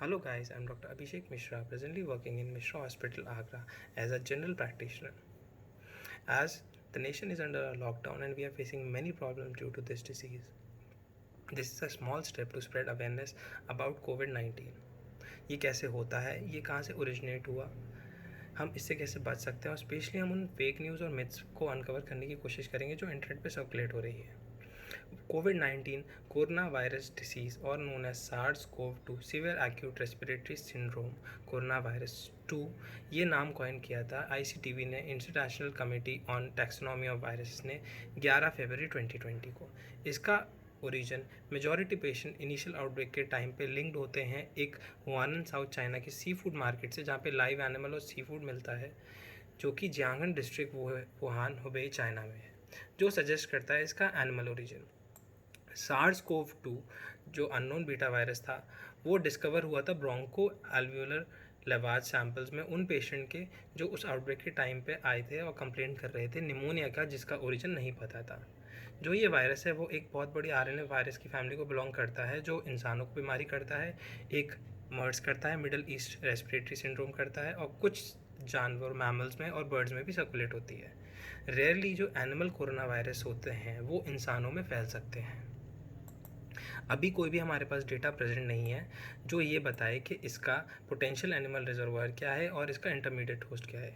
Hello guys, I'm Dr. Abhishek Mishra, presently working in Mishra Hospital, Agra as a general practitioner. As the nation is under a lockdown and we are facing many problems due to this disease, this is a small step to spread awareness about COVID-19. ये कैसे होता है, ये कहाँ से originate हुआ, हम इससे कैसे बच सकते हैं और स्पेशली हम उन फेक न्यूज़ और मिथ्स को अनकवर करने की कोशिश करेंगे जो इंटरनेट पे सर्कुलेट हो रही है। COVID-19 कोरोना वायरस डिसीज़ और known as SARS-CoV-2 severe acute respiratory syndrome corona virus 2 ये नाम कॉइन किया था ICTV ने, international committee on taxonomy of virus ने 11 फरवरी 2020 को। इसका origin majority patient initial outbreak के टाइम पे लिंक्ड होते हैं एक वुहान साउथ चाइना की सी फूड मार्केट से, जहाँ पे लाइव एनिमल और सी फूड मिलता है, जो कि जियांगन डिस्ट्रिक्ट वुहान हुबेई चाइना में है, जो सजेस्ट करता है इसका एनिमल ओरिजिन। SARS-CoV-2 जो अननोन बीटा वायरस था वो डिस्कवर हुआ था ब्रोंको एल्वियोलर लेवाज सैंपल्स में उन पेशेंट के जो उस आउटब्रेक के टाइम पे आए थे और कंप्लेंट कर रहे थे निमोनिया का, जिसका ओरिजिन नहीं पता था। जो ये वायरस है वो एक बहुत बड़ी RNA वायरस की फैमिली को बिलोंग करता है, जो इंसानों को बीमारी करता है, एक मर्स करता है, मिडल ईस्ट रेस्पिरेटरी सिंड्रोम करता है और कुछ जानवर मैमल्स में और बर्ड्स में भी सर्कुलेट होती है। रेयरली जो एनिमल कोरोना वायरस होते हैं वो इंसानों में फैल सकते हैं। अभी कोई भी हमारे पास डेटा प्रेजेंट नहीं है जो ये बताए कि इसका पोटेंशियल एनिमल रिजर्वायर क्या है और इसका इंटरमीडिएट होस्ट क्या है।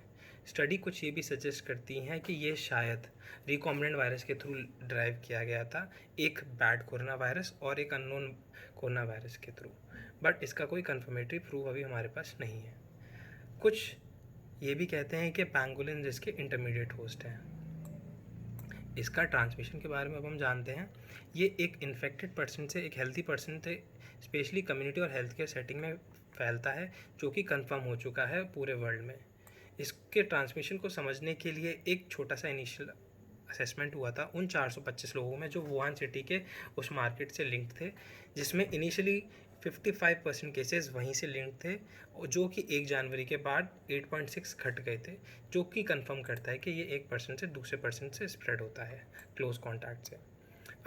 स्टडी कुछ ये भी सजेस्ट करती हैं कि ये शायद रिकॉम्बिनेंट वायरस के थ्रू ड्राइव किया गया था, एक बैड कोरोना वायरस और एक अननोन कोरोना वायरस के थ्रू, बट इसका कोई कंफर्मेटरी प्रूफ अभी हमारे पास नहीं है। कुछ ये भी कहते हैं कि पैंगोलिन जिसके इंटरमीडिएट होस्ट हैं। इसका ट्रांसमिशन के बारे में अब हम जानते हैं। ये एक इन्फेक्टेड पर्सन से एक हेल्थी पर्सन से स्पेशली कम्युनिटी और हेल्थ केयर सेटिंग में फैलता है, जो कि कंफर्म हो चुका है पूरे वर्ल्ड में। इसके ट्रांसमिशन को समझने के लिए एक छोटा सा इनिशियल असेसमेंट हुआ था उन 425 लोगों में जो वुहान सिटी के उस मार्केट से लिंक्ड थे, जिसमें इनिशियली 55% केसेस वहीं से लिंक थे, जो कि 1 जनवरी के बाद 8.6 घट गए थे, जो कि कंफर्म करता है कि ये एक पर्सन से दूसरे पर्सन से स्प्रेड होता है क्लोज कॉन्टैक्ट से।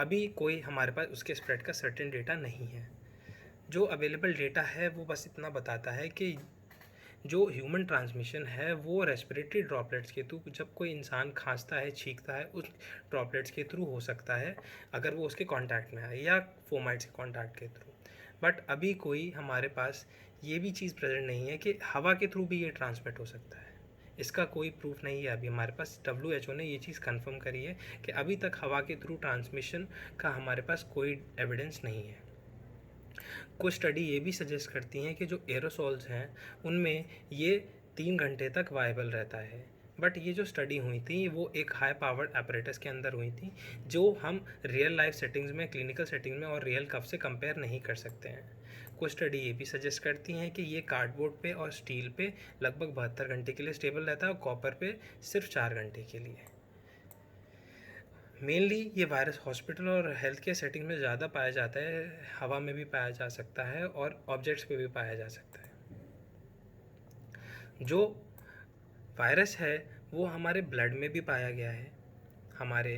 अभी कोई हमारे पास उसके स्प्रेड का सर्टेन डेटा नहीं है। जो अवेलेबल डेटा है वो बस इतना बताता है कि जो ह्यूमन ट्रांसमिशन है वो रेस्पिरेटरी ड्रॉपलेट्स के थ्रू, जब कोई इंसान खांसता है, छींकता है, उस ड्रॉपलेट्स के थ्रू हो सकता है अगर वो उसके कांटेक्ट में आए, या फोमाइट्स के कांटेक्ट के थ्रू। बट अभी कोई हमारे पास ये भी चीज़ प्रेजेंट नहीं है कि हवा के थ्रू भी ये ट्रांसमिट हो सकता है। इसका कोई प्रूफ नहीं है अभी हमारे पास। WHO ने ये चीज़ कंफर्म करी है कि अभी तक हवा के थ्रू ट्रांसमिशन का हमारे पास कोई एविडेंस नहीं है। कुछ स्टडी ये भी सजेस्ट करती हैं कि जो एरोसॉल्स हैं उनमें ये 3 घंटे तक वायबल रहता है, बट ये जो स्टडी हुई थी वो एक हाई पावर्ड apparatus के अंदर हुई थी, जो हम रियल लाइफ सेटिंग्स में, क्लिनिकल सेटिंग्स में और रियल कप से कंपेयर नहीं कर सकते हैं। कुछ स्टडी ये भी सजेस्ट करती हैं कि ये कार्डबोर्ड पे और स्टील पे लगभग 72 घंटे के लिए स्टेबल रहता है और कॉपर पे सिर्फ 4 घंटे के लिए। मेनली ये वायरस हॉस्पिटल और हेल्थ केयर सेटिंग में ज़्यादा पाया जाता है, हवा में भी पाया जा सकता है और ऑब्जेक्ट्स पे भी पाया जा सकता है। जो वायरस है वो हमारे ब्लड में भी पाया गया है, हमारे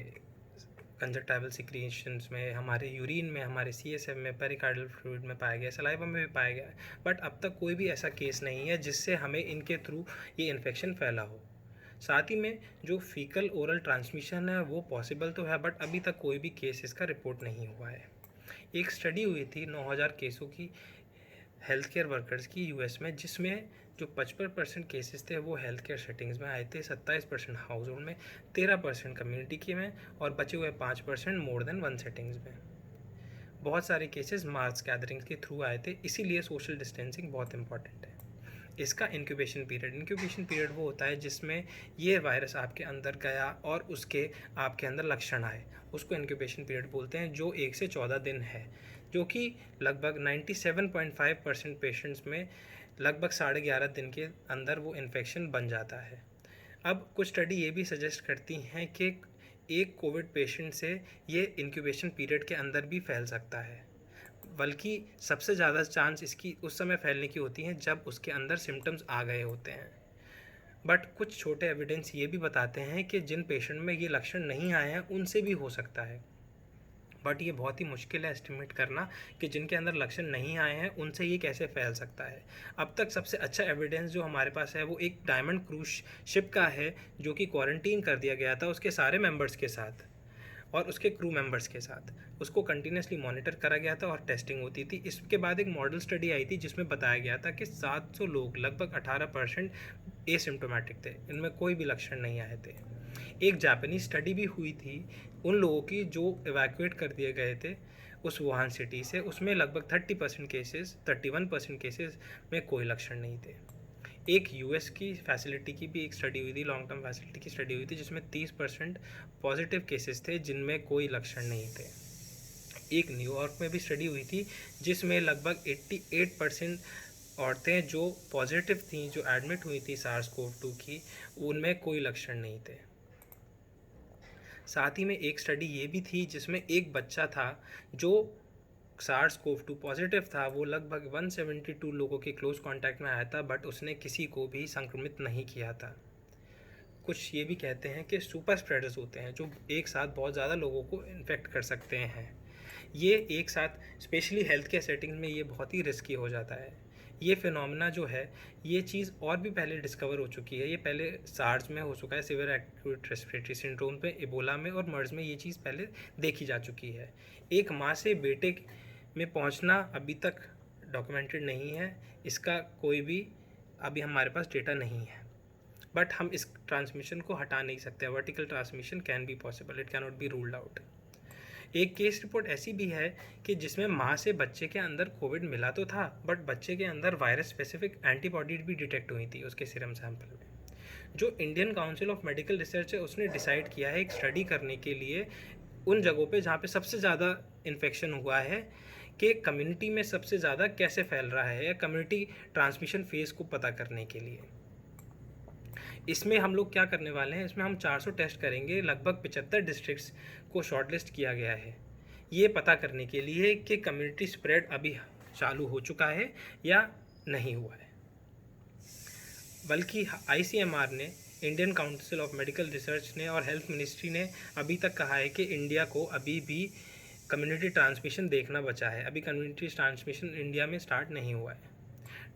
कंजक्टाइवल सिक्रीशंस में, हमारे यूरिन में, हमारे CSF में, पेरिकार्डियल फ्लूइड में पाया गया, सलाइवा में भी पाया गया है, बट अब तक कोई भी ऐसा केस नहीं है जिससे हमें इनके थ्रू ये इन्फेक्शन फैला हो। साथ ही में जो फीकल ओरल ट्रांसमिशन है वो पॉसिबल तो है, बट अभी तक कोई भी केस इसका रिपोर्ट नहीं हुआ है। एक स्टडी हुई थी 9000 केसों की हेल्थ केयर वर्कर्स की US में, जिसमें जो 55% केसेस थे वो हेल्थ केयर सेटिंग्स में आए थे, 27% हाउस होल्ड में, 13% कम्युनिटी के में और बचे हुए 5% मोर देन 1 सेटिंग्स में। बहुत सारे केसेस मास गैदरिंग्स के थ्रू आए थे, इसीलिए सोशल डिस्टेंसिंग बहुत इंपॉर्टेंट है। इसका इंक्यूबेशन पीरियड वो होता है जिसमें ये वायरस आपके अंदर गया और उसके आपके अंदर लक्षण आए, उसको इंक्यूबेशन पीरियड बोलते हैं, जो 1 से 14 दिन है, जो कि लगभग 97.5% पेशेंट्स में लगभग 11.5 दिन के अंदर वो इन्फेक्शन बन जाता है। अब कुछ स्टडी ये भी सजेस्ट करती हैं कि एक कोविड पेशेंट से ये इंक्यूबेशन पीरियड के अंदर भी फैल सकता है, बल्कि सबसे ज़्यादा चांस इसकी उस समय फैलने की होती हैं जब उसके अंदर सिम्टम्स आ गए होते हैं। बट कुछ छोटे एविडेंस ये भी बताते हैं कि जिन पेशेंट में ये लक्षण नहीं आए हैं उनसे भी हो सकता है। बट ये बहुत ही मुश्किल है एस्टिमेट करना कि जिनके अंदर लक्षण नहीं आए हैं उनसे ये कैसे फैल सकता है। अब तक सबसे अच्छा एविडेंस जो हमारे पास है वो एक डायमंड क्रूज शिप का है, जो कि क्वारंटीन कर दिया गया था उसके सारे मेंबर्स के साथ और उसके क्रू मेंबर्स के साथ। उसको कंटिन्यूसली मॉनिटर करा गया था और टेस्टिंग होती थी। इसके बाद एक मॉडल स्टडी आई थी जिसमें बताया गया था कि 700 लोग, लगभग 18% एसिम्टोमेटिक थे, इनमें कोई भी लक्षण नहीं आए थे। एक जापानीज स्टडी भी हुई थी उन लोगों की जो इवैक्यूएट कर दिए गए थे उस वुहान सिटी से, उसमें लगभग 31% केसेस में कोई लक्षण नहीं थे। एक यूएस की फैसिलिटी की भी एक स्टडी हुई थी, लॉन्ग टर्म फैसिलिटी की स्टडी हुई थी, जिसमें 30% पॉजिटिव केसेस थे जिनमें कोई लक्षण नहीं थे। एक न्यूयॉर्क में भी स्टडी हुई थी जिसमें लगभग 88% औरतें जो पॉजिटिव थीं, जो एडमिट हुई थी SARS-CoV-2 की, उनमें कोई लक्षण नहीं थे। साथ ही में एक स्टडी ये भी थी जिसमें एक बच्चा था जो SARS-CoV-2 पॉजिटिव था, वो लगभग 172 लोगों के क्लोज कांटेक्ट में आया था, बट उसने किसी को भी संक्रमित नहीं किया था। कुछ ये भी कहते हैं कि सुपर स्प्रेडर्स होते हैं जो एक साथ बहुत ज़्यादा लोगों को इन्फेक्ट कर सकते हैं। ये एक साथ स्पेशली हेल्थ केयर सेटिंग में ये बहुत ही रिस्की हो जाता है। ये फिनोमेना जो है, ये चीज़ और भी पहले डिस्कवर हो चुकी है। ये पहले सार्स में हो चुका है, सीवियर एक्यूट रेस्पिरेटरी सिंड्रोम पे, इबोला में और मर्स में ये चीज़ पहले देखी जा चुकी है। एक माँ से बेटे में पहुंचना अभी तक डॉक्यूमेंटेड नहीं है, इसका कोई भी अभी हमारे पास डेटा नहीं है, बट हम इस ट्रांसमिशन को हटा नहीं सकते। Vertical transmission can be possible, it can not be ruled out. एक केस रिपोर्ट ऐसी भी है कि जिसमें माँ से बच्चे के अंदर कोविड मिला तो था, बट बच्चे के अंदर वायरस स्पेसिफिक एंटीबॉडी भी डिटेक्ट हुई थी उसके सीरम सैंपल में। जो Indian council of medical research है उसने डिसाइड किया है एक स्टडी करने के लिए उन जगहों पे जहाँ पे सबसे ज़्यादा इन्फेक्शन हुआ है कि कम्युनिटी में सबसे ज़्यादा कैसे फैल रहा है, या कम्युनिटी ट्रांसमिशन फेज़ को पता करने के लिए। इसमें हम लोग क्या करने वाले हैं, इसमें हम 400 टेस्ट करेंगे। लगभग 75 डिस्ट्रिक्ट्स को शॉर्टलिस्ट किया गया है ये पता करने के लिए कि कम्युनिटी स्प्रेड अभी चालू हो चुका है या नहीं हुआ है। बल्कि ICMR ने, Indian council of medical research ने और हेल्थ मिनिस्ट्री ने अभी तक कहा है कि इंडिया को अभी भी कम्युनिटी ट्रांसमिशन देखना बचा है। अभी कम्युनिटी ट्रांसमिशन इंडिया में स्टार्ट नहीं हुआ है।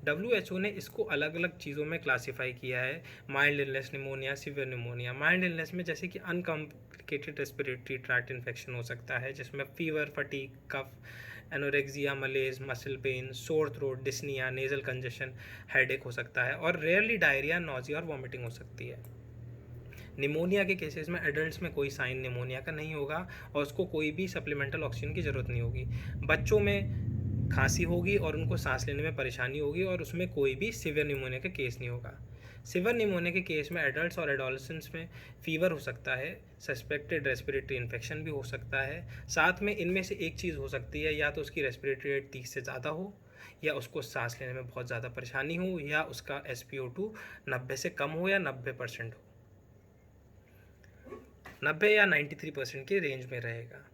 WHO ने इसको अलग अलग चीज़ों में क्लासीफाई किया है, mild illness, pneumonia, severe pneumonia. Mild illness में जैसे कि अनकॉम्प्लिकेटेड रेस्पिरेटरी ट्रैक्ट इन्फेक्शन हो सकता है, जिसमें fever, fatigue, cough, anorexia, malaise, muscle pain, sore throat, dyspnoea, nasal congestion, headache हो सकता है, और रेयरली डायरिया, नॉजिया और वॉमिटिंग हो सकती है। निमोनिया के केसेस में एडल्ट्स में कोई साइन निमोनिया का नहीं होगा और उसको कोई भी सप्लीमेंटल ऑक्सीजन की ज़रूरत नहीं होगी। बच्चों में खांसी होगी और उनको सांस लेने में परेशानी होगी और उसमें कोई भी सीवियर निमोनिया का केस नहीं होगा। सीवियर निमोनिया के केस में एडल्ट्स और एडोलेसेंट्स में फीवर हो सकता है, सस्पेक्टेड रेस्पिरेटरी इन्फेक्शन भी हो सकता है। साथ में इनमें से एक चीज़ हो सकती है, या तो उसकी रेस्पिरेटरी रेट 30 से ज़्यादा हो, या उसको सांस लेने में बहुत ज़्यादा परेशानी हो, या उसका SpO2 90 से कम हो या 90% हो। 90 या 93% के रेंज में रहेगा।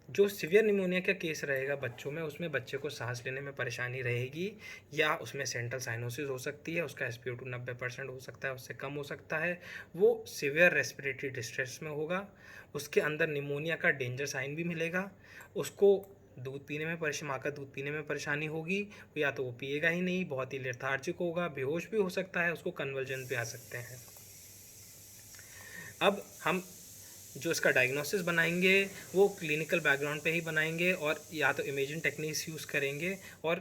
जो सीवियर निमोनिया का केस रहेगा बच्चों में, उसमें बच्चे को सांस लेने में परेशानी रहेगी, या उसमें सेंट्रल साइनोसिस हो सकती है, उसका SpO2 90% हो सकता है, उससे कम हो सकता है। वो सीवियर रेस्पिरेटरी डिस्ट्रेस में होगा, उसके अंदर निमोनिया का डेंजर साइन भी मिलेगा, उसको दूध पीने में माँ का दूध पीने में परेशानी होगी, या तो वो पिएगा ही नहीं, बहुत ही लेथार्जिक होगा, बेहोश भी हो सकता है, उसको कन्वल्जन भी आ सकते हैं। अब हम जो इसका डायग्नोसिस बनाएंगे वो क्लिनिकल बैकग्राउंड पे ही बनाएंगे, और या तो इमेजिंग टेक्निक्स यूज़ करेंगे और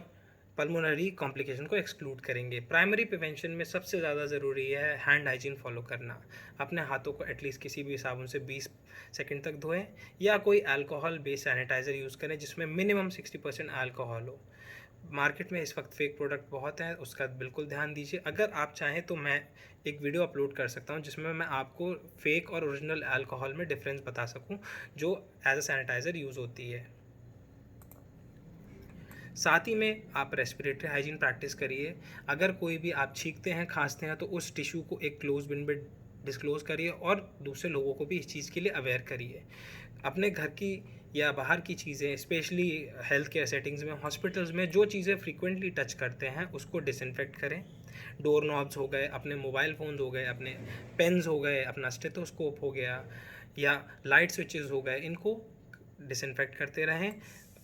पल्मोनरी कॉम्प्लिकेशन को एक्सक्लूड करेंगे। प्राइमरी प्रिवेंशन में सबसे ज़्यादा ज़रूरी है हैंड हाइजीन फॉलो करना। अपने हाथों को एटलीस्ट किसी भी साबुन से 20 सेकंड तक धोएं, या कोई अल्कोहल बेस्ड सैनिटाइज़र यूज़ करें जिसमें मिनिमम 60% अल्कोहल हो। मार्केट में इस वक्त फेक प्रोडक्ट बहुत हैं, उसका बिल्कुल ध्यान दीजिए। अगर आप चाहें तो मैं एक वीडियो अपलोड कर सकता हूं जिसमें मैं आपको फेक और ओरिजिनल अल्कोहल में डिफरेंस बता सकूं जो एज अ सैनिटाइज़र यूज़ होती है। साथ ही में आप रेस्पिरेटरी हाइजीन प्रैक्टिस करिए। अगर कोई भी आप छींकते हैं, खांसते हैं, तो उस टिश्यू को एक क्लोज बिन में डिस्क्लोज़ करिए और दूसरे लोगों को भी इस चीज़ के लिए अवेयर करिए। अपने घर की या बाहर की चीज़ें, स्पेशली हेल्थ केयर सेटिंग्स में, हॉस्पिटल्स में जो चीज़ें फ्रीक्वेंटली टच करते हैं उसको डिसइंफेक्ट करें। डोर नॉब्स हो गए, अपने मोबाइल फ़ोन्स हो गए, अपने पेन्स हो गए, अपना स्टेथोस्कोप हो गया, या लाइट स्विचेस हो गए, इनको डिसइंफेक्ट करते रहें।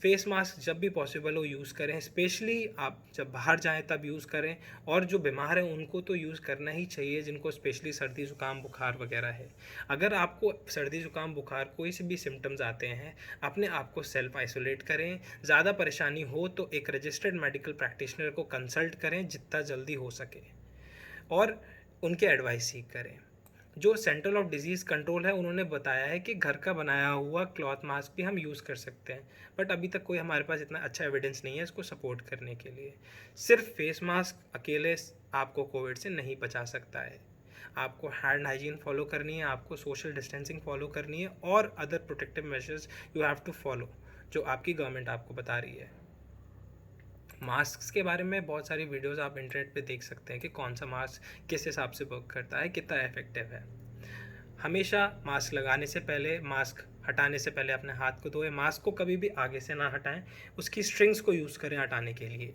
फेस मास्क जब भी पॉसिबल हो यूज़ करें, स्पेशली आप जब बाहर जाएं तब यूज़ करें। और जो बीमार हैं उनको तो यूज़ करना ही चाहिए, जिनको स्पेशली सर्दी ज़ुकाम बुखार वगैरह है। अगर आपको सर्दी ज़ुकाम बुखार कोई से भी सिम्टम्स आते हैं, अपने आप को सेल्फ आइसोलेट करें। ज़्यादा परेशानी हो तो एक रजिस्टर्ड मेडिकल प्रैक्टिशनर को कंसल्ट करें जितना जल्दी हो सके, और उनके एडवाइस सीख करें। जो सेंटर ऑफ डिजीज़ कंट्रोल है उन्होंने बताया है कि घर का बनाया हुआ क्लॉथ मास्क भी हम यूज़ कर सकते हैं, बट अभी तक कोई हमारे पास इतना अच्छा एविडेंस नहीं है इसको सपोर्ट करने के लिए। सिर्फ फेस मास्क अकेले आपको कोविड से नहीं बचा सकता है। आपको हैंड हाइजीन फॉलो करनी है, आपको सोशल डिस्टेंसिंग फॉलो करनी है, और other protective measures you have to follow जो आपकी गवर्नमेंट आपको बता रही है। मास्क के बारे में बहुत सारी वीडियोस आप इंटरनेट पे देख सकते हैं कि कौन सा मास्क किस हिसाब से वर्क करता है, कितना इफेक्टिव है। हमेशा मास्क लगाने से पहले, मास्क हटाने से पहले अपने हाथ को धोएं। मास्क को कभी भी आगे से ना हटाएं, उसकी स्ट्रिंग्स को यूज़ करें हटाने के लिए।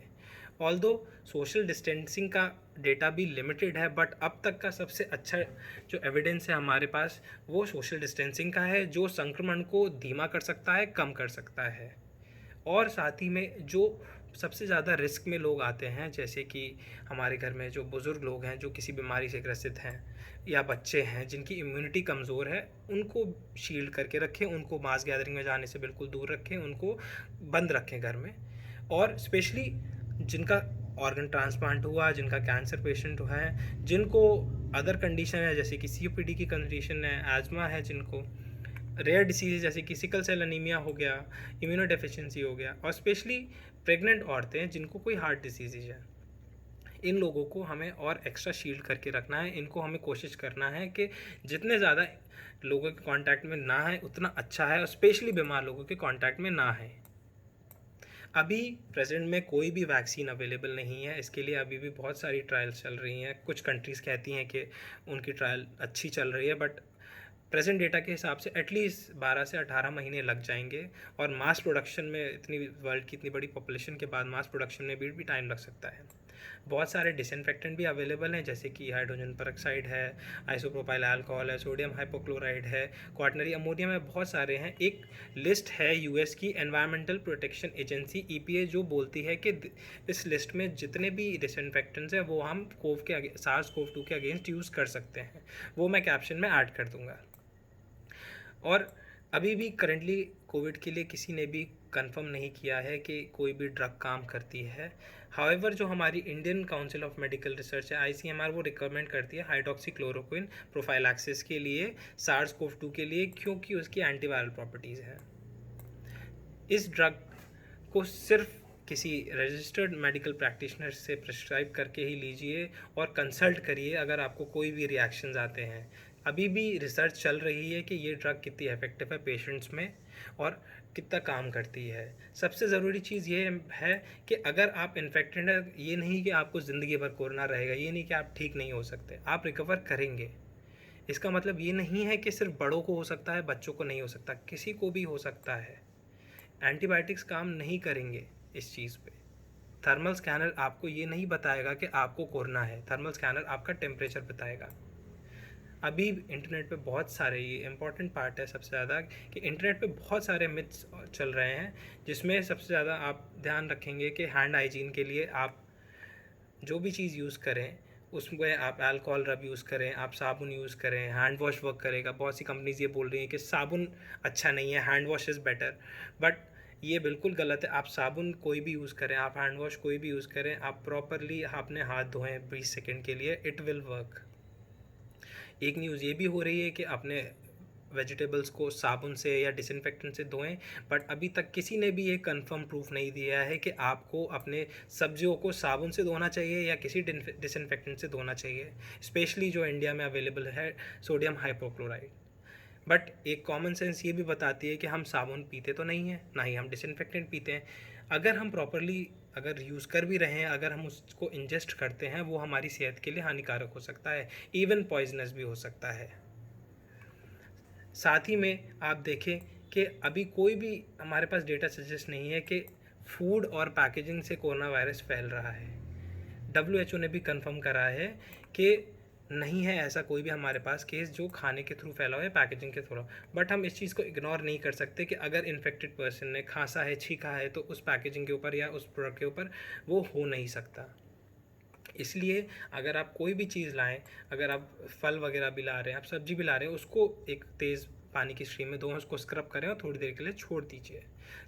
ऑल्दो सोशल डिस्टेंसिंग का डेटा भी लिमिटेड है, बट अब तक का सबसे अच्छा जो एविडेंस है हमारे पास वो सोशल डिस्टेंसिंग का है, जो संक्रमण को धीमा कर सकता है, कम कर सकता है। और साथ ही में जो सबसे ज़्यादा रिस्क में लोग आते हैं, जैसे कि हमारे घर में जो बुज़ुर्ग लोग हैं जो किसी बीमारी से ग्रसित हैं, या बच्चे हैं जिनकी इम्यूनिटी कमज़ोर है, उनको शील्ड करके रखें, उनको मास गैदरिंग में जाने से बिल्कुल दूर रखें, उनको बंद रखें घर में। और स्पेशली जिनका ऑर्गन ट्रांसप्लांट हुआ, जिनका कैंसर पेशेंट हुआ है, जिनको अदर कंडीशन है जैसे कि COPD की कंडीशन है, एजमा है, जिनको रेयर डिसीज़ जैसे कि सिकल सेल अनीमिया हो गया, इम्यूनो डेफिशिएंसी हो गया, और स्पेशली प्रेग्नेंट औरतें जिनको कोई हार्ट डिसीज़ है, इन लोगों को हमें और एक्स्ट्रा शील्ड करके रखना है। इनको हमें कोशिश करना है कि जितने ज़्यादा लोगों के कांटेक्ट में ना है उतना अच्छा है, और स्पेशली बीमार लोगों के कांटेक्ट में ना है। अभी प्रेजेंट में कोई भी वैक्सीन अवेलेबल नहीं है, इसके लिए अभी भी बहुत सारी ट्रायल्स चल रही हैं। कुछ कंट्रीज़ कहती हैं कि उनकी ट्रायल अच्छी चल रही है, बट प्रेजेंट डेटा के हिसाब से एटलीस्ट 12 से 18 महीने लग जाएंगे। और मास प्रोडक्शन में, इतनी वर्ल्ड की इतनी बड़ी पॉपुलेशन के बाद मास प्रोडक्शन में भी टाइम लग सकता है। बहुत सारे डिसइंफेक्टेंट भी अवेलेबल हैं, जैसे कि हाइड्रोजन पेरोक्साइड है, आइसोप्रोपाइल अल्कोहल है, सोडियम हाइपोक्लोराइड है, क्वाटनरी अमोनियम है, बहुत सारे हैं। एक लिस्ट है यूएस की एनवायरमेंटल प्रोटेक्शन एजेंसी EPA, जो बोलती है कि इस लिस्ट में जितने भी डिसइंफेक्टेंट्स हैं वो हम SARS-CoV-2 के अगेंस्ट यूज़ कर सकते हैं। वो मैं कैप्शन में ऐड कर दूँगा। और अभी भी करंटली कोविड के लिए किसी ने भी कंफर्म नहीं किया है कि कोई भी ड्रग काम करती है। हाउएवर जो हमारी Indian council of medical research है, ICMR, वो रिकमेंड करती है हाइड्रोक्सीक्लोरोक्विन प्रोफाइलैक्सिस के लिए, SARS-CoV-2 के लिए, क्योंकि उसकी एंटीवायरल प्रॉपर्टीज़ हैं। इस ड्रग को सिर्फ किसी रजिस्टर्ड मेडिकल प्रैक्टिशनर से प्रिस्क्राइब करके ही लीजिए, और कंसल्ट करिए अगर आपको कोई भी रिएक्शंस आते हैं। अभी भी रिसर्च चल रही है कि ये ड्रग कितनी इफेक्टिव है पेशेंट्स में और कितना काम करती है। सबसे ज़रूरी चीज़ ये है कि अगर आप इन्फेक्टेड हैं, ये नहीं कि आपको ज़िंदगी भर कोरोना रहेगा, ये नहीं कि आप ठीक नहीं हो सकते, आप रिकवर करेंगे। इसका मतलब ये नहीं है कि सिर्फ बड़ों को हो सकता है, बच्चों को नहीं हो सकता, किसी को भी हो सकता है। एंटीबायोटिक्स काम नहीं करेंगे इस चीज़ पे। थर्मल स्कैनर आपको ये नहीं बताएगा कि आपको कोरोना है, थर्मल स्कैनर आपका टेम्परेचर बताएगा। अभी इंटरनेट पे बहुत सारे, ये इंपॉर्टेंट पार्ट है सबसे ज़्यादा, कि इंटरनेट पे बहुत सारे मिथ्स चल रहे हैं, जिसमें सबसे ज़्यादा आप ध्यान रखेंगे कि हैंड हाइजीन के लिए आप जो भी चीज़ यूज़ करें उसमें आप अल्कोहल रब यूज़ करें, आप साबुन यूज़ करें, हैंड वॉश वर्क करेगा। बहुत सी कंपनीज़ ये बोल रही हैं कि साबुन अच्छा नहीं है, hand wash is better, but ये बिल्कुल गलत है। आप साबुन कोई भी यूज़ करें, आप हैंड वॉश कोई भी यूज़ करें, आप प्रॉपरली अपने हाथ धोएं 20 सेकेंड के लिए, इट विल वर्क। एक न्यूज़ ये भी हो रही है कि अपने वेजिटेबल्स को साबुन से या डिसइंफेक्टेंट से धोएं, बट अभी तक किसी ने भी ये कंफर्म प्रूफ नहीं दिया है कि आपको अपने सब्जियों को साबुन से धोना चाहिए या किसी डिसइंफेक्टेंट से धोना चाहिए, स्पेशली जो इंडिया में अवेलेबल है सोडियम हाइपोक्लोराइड। बट एक कॉमन सेंस ये भी बताती है कि हम साबुन पीते तो नहीं हैं, ना ही हम डिसइंफेक्टेंट पीते हैं। अगर हम प्रॉपरली अगर यूज़ कर भी रहे हैं, अगर हम उसको इंजेस्ट करते हैं, वो हमारी सेहत के लिए हानिकारक हो सकता है, इवन पॉइजनस भी हो सकता है। साथ ही में आप देखें कि अभी कोई भी हमारे पास डेटा सजेस्ट नहीं है कि फूड और पैकेजिंग से कोरोना वायरस फैल रहा है। WHO ने भी कंफर्म करा है कि नहीं है ऐसा कोई भी हमारे पास केस जो खाने के थ्रू फैला हो या पैकेजिंग के थ्रू, बट हम इस चीज़ को इग्नोर नहीं कर सकते कि अगर इन्फेक्टेड पर्सन ने खांसा है, छींका है, तो उस पैकेजिंग के ऊपर या उस प्रोडक्ट के ऊपर वो हो नहीं सकता। इसलिए अगर आप कोई भी चीज़ लाएं, अगर आप फल वगैरह भी ला रहे हैं, आप सब्जी भी ला रहे हैं, उसको एक तेज़ पानी की स्ट्रीम में धोएं, उसको स्क्रब करें और थोड़ी देर के लिए छोड़ दीजिए।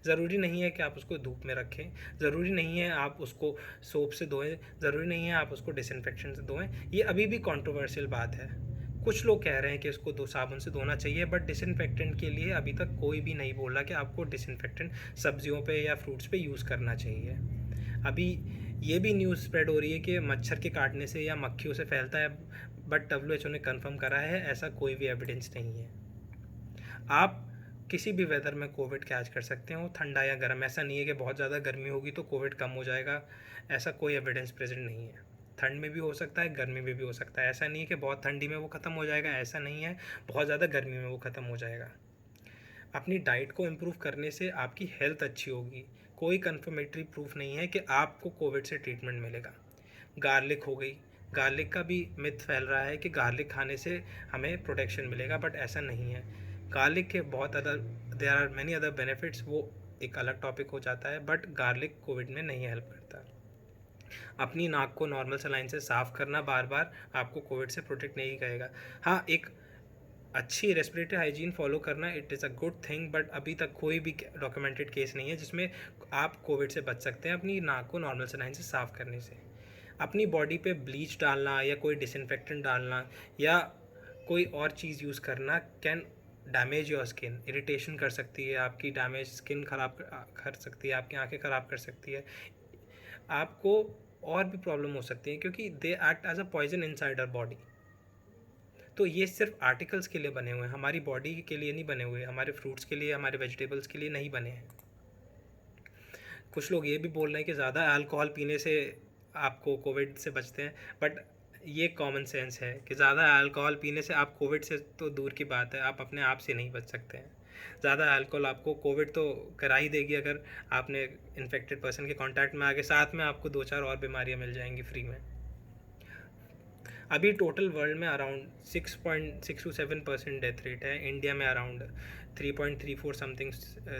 ज़रूरी नहीं है कि आप उसको धूप में रखें, ज़रूरी नहीं है आप उसको सोप से धोएं, ज़रूरी नहीं है आप उसको डिसइंफेक्शन से धोएं। ये अभी भी कंट्रोवर्शियल बात है। कुछ लोग कह रहे हैं कि इसको दो साबुन से धोना चाहिए, बट डिसइंफेक्टेंट के लिए अभी तक कोई भी नहीं बोला कि आपको डिसइंफेक्टेंट सब्जियों पे या फ्रूट्स पे यूज़ करना चाहिए। अभी ये भी न्यूज़ स्प्रेड हो रही है कि मच्छर के काटने से या मक्खियों से फैलता है, बट WHO ने कंफर्म करा है ऐसा कोई भी एविडेंस नहीं है। आप किसी भी वेदर में कोविड कैच कर सकते हो, ठंडा या गर्म। ऐसा नहीं है कि बहुत ज़्यादा गर्मी होगी तो कोविड कम हो जाएगा, ऐसा कोई एविडेंस प्रेजेंट नहीं है। ठंड में भी हो सकता है, गर्मी में भी हो सकता है। ऐसा नहीं है कि बहुत ठंडी में वो ख़त्म हो जाएगा, ऐसा नहीं है बहुत ज़्यादा गर्मी में वो ख़त्म हो जाएगा। अपनी डाइट को इम्प्रूव करने से आपकी हेल्थ अच्छी होगी। कोई कन्फर्मेटरी प्रूफ नहीं है कि आपको कोविड से ट्रीटमेंट मिलेगा। गार्लिक हो गई, गार्लिक का भी मिथ फैल रहा है कि गार्लिक खाने से हमें प्रोटेक्शन मिलेगा, बट ऐसा नहीं है। गार्लिक के बहुत other there are many other benefits, वो एक अलग टॉपिक हो जाता है, बट गार्लिक कोविड में नहीं हेल्प करता। अपनी नाक को नॉर्मल सलाइन से साफ़ करना बार बार आपको कोविड से प्रोटेक्ट नहीं करेगा। हाँ, एक अच्छी रेस्पिरेटरी हाइजीन फॉलो करना it is a good thing, but अभी तक कोई भी डॉक्यूमेंटेड केस नहीं है जिसमें आप कोविड से बच सकते हैं अपनी नाक को नॉर्मल सलाइन से साफ़ करने से। अपनी बॉडी पे ब्लीच डालना या कोई डिसइंफेक्टेंट डालना या कोई और चीज़ यूज़ करना can damage your skin, irritation कर सकती है आपकी, डैमेज स्किन ख़राब कर सकती है, आपकी आंखें ख़राब कर सकती है, आपको और भी प्रॉब्लम हो सकती है क्योंकि they act as a poison inside our body. तो ये सिर्फ आर्टिकल्स के लिए बने हुए हैं, हमारी बॉडी के लिए नहीं बने हुए, हमारे फ्रूट्स के लिए, हमारे वेजिटेबल्स के लिए नहीं बने हैं। कुछ लोग ये भी बोल रहे हैं कि ज़्यादा अल्कोहल पीने से आपको कोविड से बचते हैं, बट ये कॉमन सेंस है कि ज़्यादा अल्कोहल पीने से आप कोविड से तो दूर की बात है, आप अपने आप से नहीं बच सकते हैं। ज़्यादा अल्कोहल आपको कोविड तो करा ही देगी अगर आपने इन्फेक्टेड पर्सन के कांटेक्ट में आके, साथ में आपको 2-4 और बीमारियां मिल जाएंगी फ्री में। अभी टोटल वर्ल्ड में अराउंड 6.6 to 7% डेथ रेट है। इंडिया में अराउंड 3.34 समथिंग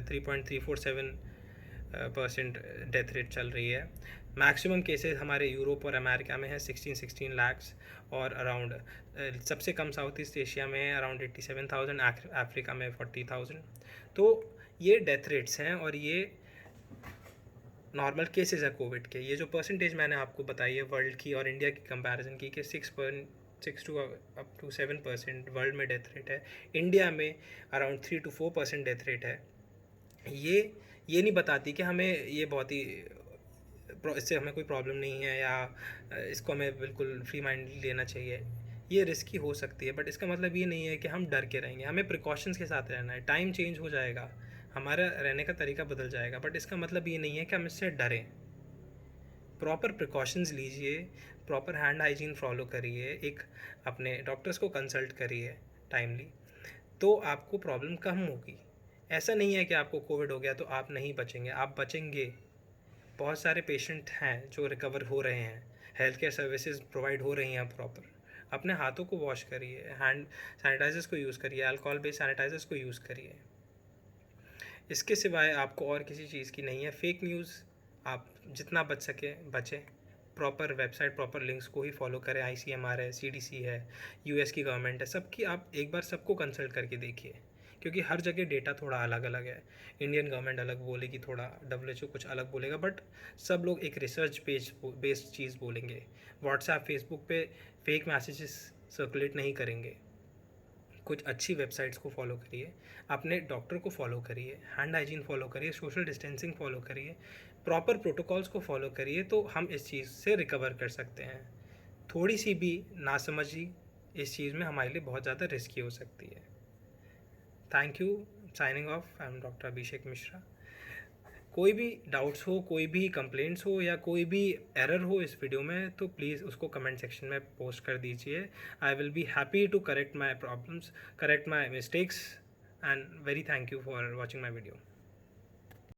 3.347% डेथ रेट चल रही है। मैक्सिमम केसेस हमारे यूरोप और अमेरिका में है 16 lakhs, और अराउंड सबसे कम साउथ ईस्ट एशिया में है अराउंड 87,000, अफ्रीका में 40,000। तो ये डेथ रेट्स हैं और ये नॉर्मल केसेस है कोविड के। ये जो परसेंटेज मैंने आपको बताई है वर्ल्ड की और इंडिया की कंपैरिजन की कि 6 to up to 7% वर्ल्ड में डेथ रेट है, इंडिया में अराउंड 3 to 4% डेथ रेट है। ये नहीं बताती कि हमें ये बहुत ही इससे हमें कोई प्रॉब्लम नहीं है या इसको हमें बिल्कुल फ्री माइंड लेना चाहिए। ये रिस्की हो सकती है, बट इसका मतलब ये नहीं है कि हम डर के रहेंगे। हमें प्रिकॉशंस के साथ रहना है। टाइम चेंज हो जाएगा, हमारा रहने का तरीका बदल जाएगा, बट इसका मतलब ये नहीं है कि हम इससे डरें। प्रॉपर प्रिकॉशंस लीजिए, प्रॉपर हैंड हाइजीन फॉलो करिए, एक अपने डॉक्टर्स को कंसल्ट करिए टाइमली, तो आपको प्रॉब्लम कम होगी। ऐसा नहीं है कि आपको कोविड हो गया तो आप नहीं बचेंगे, आप बचेंगे। बहुत सारे पेशेंट हैं जो रिकवर हो रहे हैं, हेल्थ केयर सर्विसेज प्रोवाइड हो रही हैं प्रॉपर। अपने हाथों को वॉश करिए, हैंड सैनिटाइजर्स को यूज़ करिए, अल्कोहल बेस्ड सैनिटाइजर्स को यूज़ करिए। इसके सिवाय आपको और किसी चीज़ की नहीं है। फेक न्यूज़ आप जितना बच सके बचें। प्रॉपर वेबसाइट, प्रॉपर लिंक्स को ही फॉलो करें। ICMR है, CDC है, US की गवर्नमेंट है, सबकी आप एक बार सबको कंसल्ट करके देखिए, क्योंकि हर जगह डेटा थोड़ा अलग अलग है। इंडियन गवर्नमेंट अलग बोलेगी, थोड़ा WHO कुछ अलग बोलेगा, बट सब लोग एक रिसर्च बेस्ड चीज़ बोलेंगे। व्हाट्सएप, फेसबुक पे फेक मैसेजेस सर्कुलेट नहीं करेंगे। कुछ अच्छी वेबसाइट्स को फॉलो करिए, अपने डॉक्टर को फॉलो करिए, हैंड हाइजीन फॉलो करिए, सोशल डिस्टेंसिंग फॉलो करिए, प्रॉपर प्रोटोकॉल्स को फॉलो करिए, तो हम इस चीज़ से रिकवर कर सकते हैं। थोड़ी सी भी नासमझी इस चीज़ में हमारे लिए बहुत ज़्यादा रिस्की हो सकती है। Thank you. Signing off, I am doctor Abhishek Mishra. कोई भी डाउट्स हो, कोई भी कंप्लेंट्स हो या कोई भी एरर हो इस वीडियो में, तो प्लीज़ उसको कमेंट सेक्शन में पोस्ट कर दीजिए। I will be happy to correct my problems, correct my mistakes, and very thank you for watching my video.